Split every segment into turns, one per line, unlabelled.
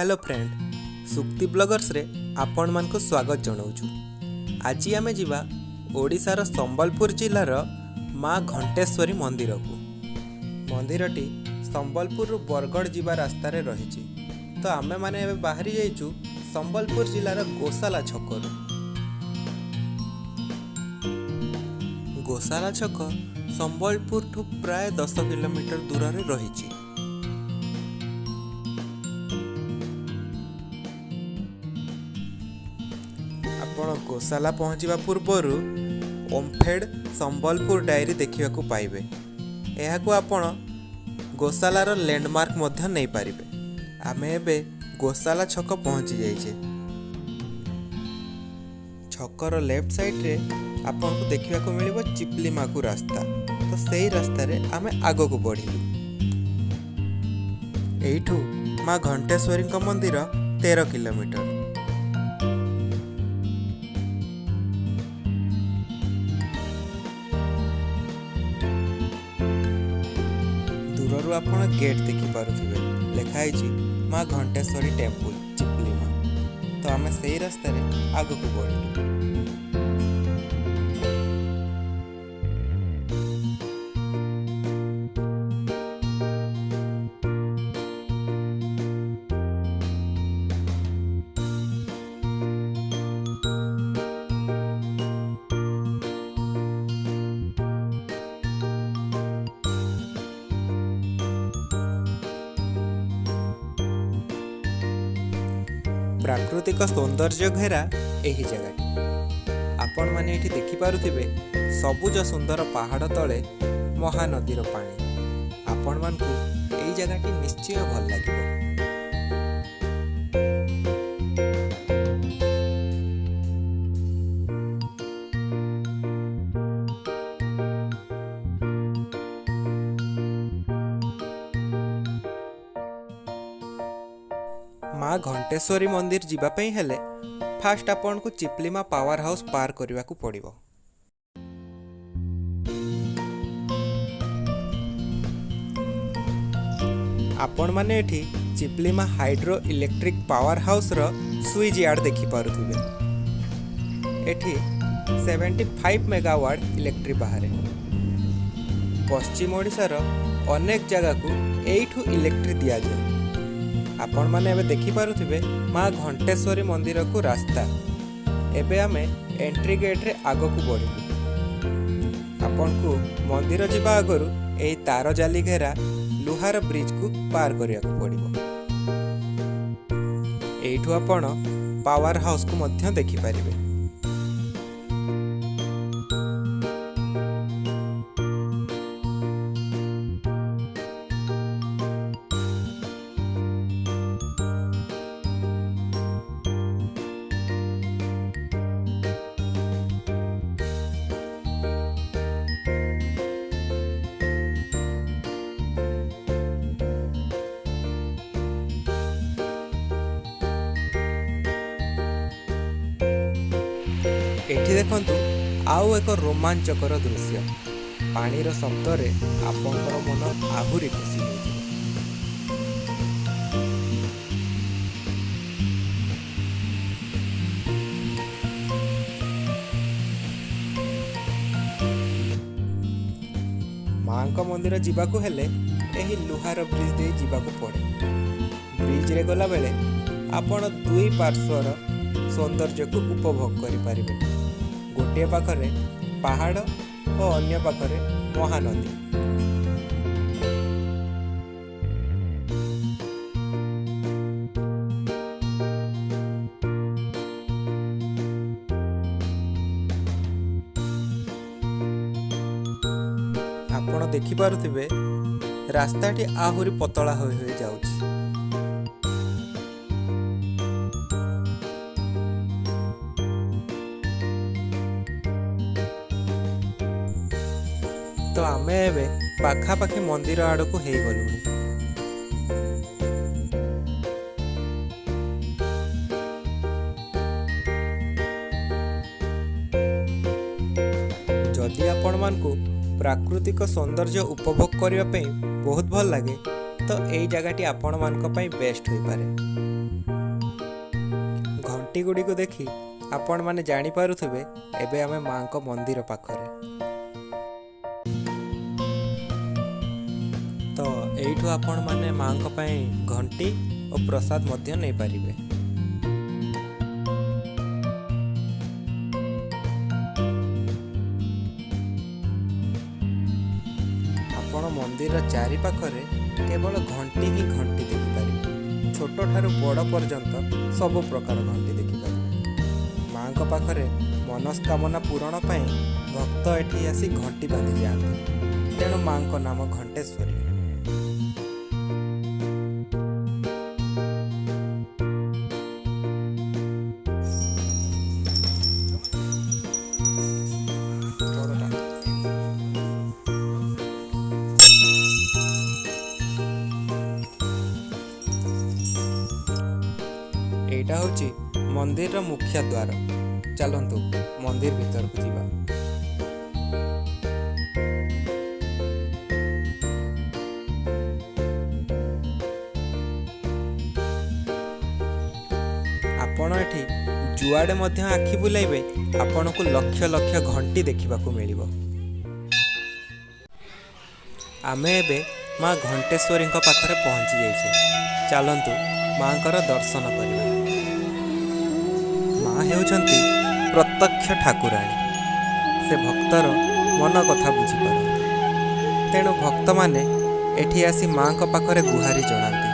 Hello friend, सुक्ति bloggers रे आपण मानक स्वागत जनाऊँ। आज आम जा ओडिशार संबलपुर जिलार माँ घंटेश्वरी मंदिर को। मंदिरटी संबलपुर बरगढ़ जीवा रास्तार रही। तो आमे माने बाहरी जाइचु संबलपुर जिलार गोशाला छक। गोशाला छक संबलपुर ठू प्राय 10 किलोमीटर दूर रही। आपण गोशाला पहुँचवा पूर्वर ओम्फेड संबलपुर डायरी देखा पाइबे। यह आपण गोशालार लैंडमार्क मध्य नहीं पारिबे। आमे एबे गोशाला छक पहुँची जाइछे। छकर लेफ्ट साइड रे आपण को देखा मिलिबो चिपलीमाकू रास्ता। तो सही रास्ता रे आमे आगो को बढ़िलु। एइठू माँ घंटेश्वरी मंदिर 13 किलोमीटर। दूररू आपण गेट देखि पारुथिबे, लिखाई माँ घंटेश्वरी टेम्पल चिपलीमा। तो आमे सही रास्ता रे आगो को बढ़िलु। प्राकृतिक सौंदर्य घेरा यही जगह। आपण माने एठी देखि पारुथिबे सबुज सुंदर पहाड़ तले महानदीर पानी। आपण मानकु एई जगहटी निश्चय भल लागिबो। माँ घंटेश्वरी मंदिर जीवाई हेले फास्ट आपण को चिपलीमा पावर हाउस पार करने को पड़िबो। आपण माने एठी चिपलीमा हाइड्रो इलेक्ट्रिक पावर हाउस रो स्विच यार्ड देखि पारुथिबे। एठी 75 मेगावाट इलेक्ट्रिक बाहरे। पश्चिम ओडिशा रो अनेक जगह को एइठू इलेक्ट्रिक दिया जाए। आपण माने एबे देखि पारुथिबे माँ घंटेश्वरी मंदिर को रास्ता। एबे आमे एंट्री गेट रे आगो को बढ़िलु। आपण को मंदिर जिबा आगरु एई तार जाली घेरा लुहार ब्रिज को पार करिया को पड़िबो। एइठू आपण पावर हाउस को मध्य देखि पारिबे। एठी देखंतु आउ एक रोमांचकर दृश्य। पानीर शब्दरे आपणकर मन आहुरी खुशी होइजिबो। माँक मंदिर जीवाकू हेले एही लुहार ब्रिज दे जीवाकू पड़े। ब्रिज रे गला बेले आपण दुई पार्श्वर सौंदर्य को उपभोग करि पारिबे। गोटे पाखरे पहाड़ और अन्य पाखरे महानदी। आपण देखि पारुथिबे रास्ताटी आहुरी पतला होई होई जाउछि। तो आमे एबे पाखापाखि मंदिर आड़ को हे गलुनी। जदि आपण मानकु प्राकृतिक सौंदर्य उपभोग करने बहुत भल लगे तो यही जगहटी आपण मानक पई बेस्ट होई पारे। ଘଣ୍ଟି ଗୁଡ଼ିକୁ ଦେଖି ଆପଣମାନେ ଜାଣିପାରୁଥିବେ ଏବେ ଆମେ ମାଙ୍କ ମନ୍ଦିର ପାଖରେ। ତ ଏଇଠୁ ଆପଣମାନେ ମାଙ୍କ ପାଇଁ ଘଣ୍ଟି ଓ ପ୍ରସାଦ ମଧ୍ୟ ନେଇପାରିବେ। ଆପଣ ମନ୍ଦିର ଚାରିପାଖରେ କେବଳ ଘଣ୍ଟି ହିଁ ଘଣ୍ଟି ଦେଖିପାରିବେ। ଛୋଟ ଠାରୁ ବଡ଼ ପର୍ଯ୍ୟନ୍ତ ସବୁ ପ୍ରକାର ଘଣ୍ଟି ଦେଖିପାରିବେ। ମାଙ୍କ ପାଖରେ ମନସ୍କାମନା ପୂରଣ ପାଇଁ ଭକ୍ତ ଏଠି ଆସି ଘଣ୍ଟି ବାନ୍ଧି ଯାଆନ୍ତି। ତେଣୁ ମାଙ୍କ ନାମ ଘଣ୍ଟେଶ୍ୱରୀ। ଏଇଟା ହେଉଛି ମନ୍ଦିରର ମୁଖ୍ୟ ଦ୍ୱାର। ଚାଲନ୍ତୁ ମନ୍ଦିର ଭିତରକୁ ଯିବା। ଆପଣ ଏଠି ଯୁଆଡ଼େ ମଧ୍ୟ ଆଖି ବୁଲାଇବେ ଆପଣଙ୍କୁ ଲକ୍ଷ ଲକ୍ଷ ଘଣ୍ଟି ଦେଖିବାକୁ ମିଳିବ। ଆମେ ଏବେ ମା ଘଣ୍ଟେଶ୍ୱରୀଙ୍କ ପାଖରେ ପହଞ୍ଚି ଯାଇଛେ। ଚାଲନ୍ତୁ ମାଙ୍କର ଦର୍ଶନ କରିବା। ମା ହେଉଛନ୍ତି ପ୍ରତ୍ୟକ୍ଷ ଠାକୁରାଣୀ। ସେ ଭକ୍ତର ମନ କଥା ବୁଝିପାରନ୍ତି। ତେଣୁ ଭକ୍ତମାନେ ଏଠି ଆସି ମାଙ୍କ ପାଖରେ ଗୁହାରି ଜଣାନ୍ତି।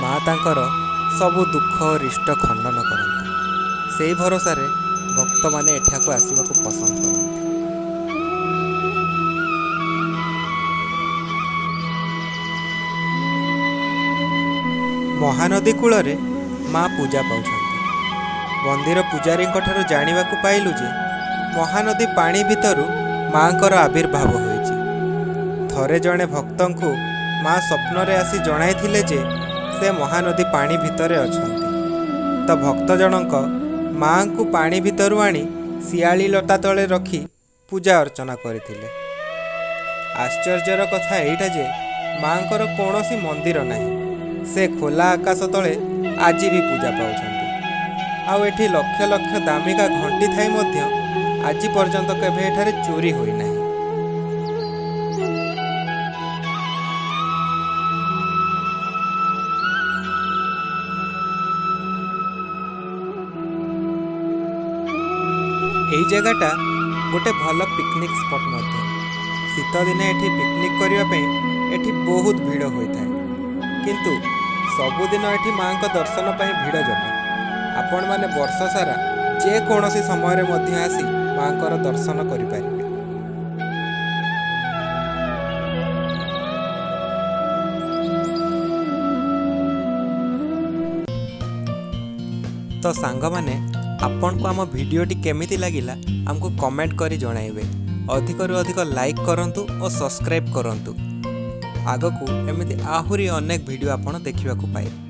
ମା ତାଙ୍କର ସବୁ ଦୁଃଖ ଓ ରିଷ୍ଟ ଖଣ୍ଡନ କରନ୍ତି। ସେହି ଭରସାରେ ଭକ୍ତମାନେ ଏଠାକୁ ଆସିବାକୁ ପସନ୍ଦ କରନ୍ତି। ମହାନଦୀ କୂଳରେ ମା ପୂଜା ପାଉଛନ୍ତି। ମନ୍ଦିର ପୂଜାରୀଙ୍କ ଠାରୁ ଜାଣିବାକୁ ପାଇଲୁ ଯେ ମହାନଦୀ ପାଣି ଭିତରୁ ମାଙ୍କର ଆବିର୍ଭାବ ହୋଇଛି। ଥରେ ଜଣେ ଭକ୍ତଙ୍କୁ ମା ସ୍ୱପ୍ନରେ ଆସି ଜଣାଇଥିଲେ ଯେ ସେ ମହାନଦୀ ପାଣି ଭିତରେ ଅଛନ୍ତି। ତ ଭକ୍ତ ଜଣଙ୍କ ମାଙ୍କୁ ପାଣି ଭିତରୁ ଆଣି ଶିଆଳି ଲତା ତଳେ ରଖି ପୂଜା ଅର୍ଚ୍ଚନା କରିଥିଲେ। ଆଶ୍ଚର୍ଯ୍ୟର କଥା ଏଇଟା ଯେ ମାଙ୍କର କୌଣସି ମନ୍ଦିର ନାହିଁ। ସେ ଖୋଲା ଆକାଶ ତଳେ ଆଜି ବି ପୂଜା ପାଉଛନ୍ତି। ଆଉ ଏଠି ଲକ୍ଷ ଲକ୍ଷ ଦାମିକା ଘଣ୍ଟି ଥାଇ ମଧ୍ୟ ଆଜି ପର୍ଯ୍ୟନ୍ତ କେବେ ଏଠାରେ ଚୋରି ହୋଇନାହିଁ। ଏହି ଜାଗାଟା ଗୋଟେ ଭଲ ପିକନିକ୍ ସ୍ପଟ୍ ମଧ୍ୟ। ଶୀତ ଦିନେ ଏଠି ପିକନିକ୍ କରିବା ପାଇଁ ଏଠି ବହୁତ ଭିଡ଼ ହୋଇଥାଏ। କିନ୍ତୁ ସବୁଦିନ ଏଠି ମାଙ୍କ ଦର୍ଶନ ପାଇଁ ଭିଡ଼ ଜମେ। ଆପଣମାନେ ବର୍ଷ ସାରା ଯେକୌଣସି ସମୟରେ ମଧ୍ୟ ଆସି ମାଙ୍କର ଦର୍ଶନ କରିପାରିବେ। ତ ସାଙ୍ଗମାନେ ଆପଣଙ୍କୁ ଆମ ଭିଡ଼ିଓଟି କେମିତି ଲାଗିଲା ଆମକୁ କମେଣ୍ଟ କରି ଜଣାଇବେ। ଅଧିକରୁ ଅଧିକ ଲାଇକ୍ କରନ୍ତୁ ଓ ସବସ୍କ୍ରାଇବ୍ କରନ୍ତୁ। ଆଗକୁ ଏମିତି ଆହୁରି ଅନେକ ଭିଡ଼ିଓ ଆପଣ ଦେଖିବାକୁ ପାଇବେ।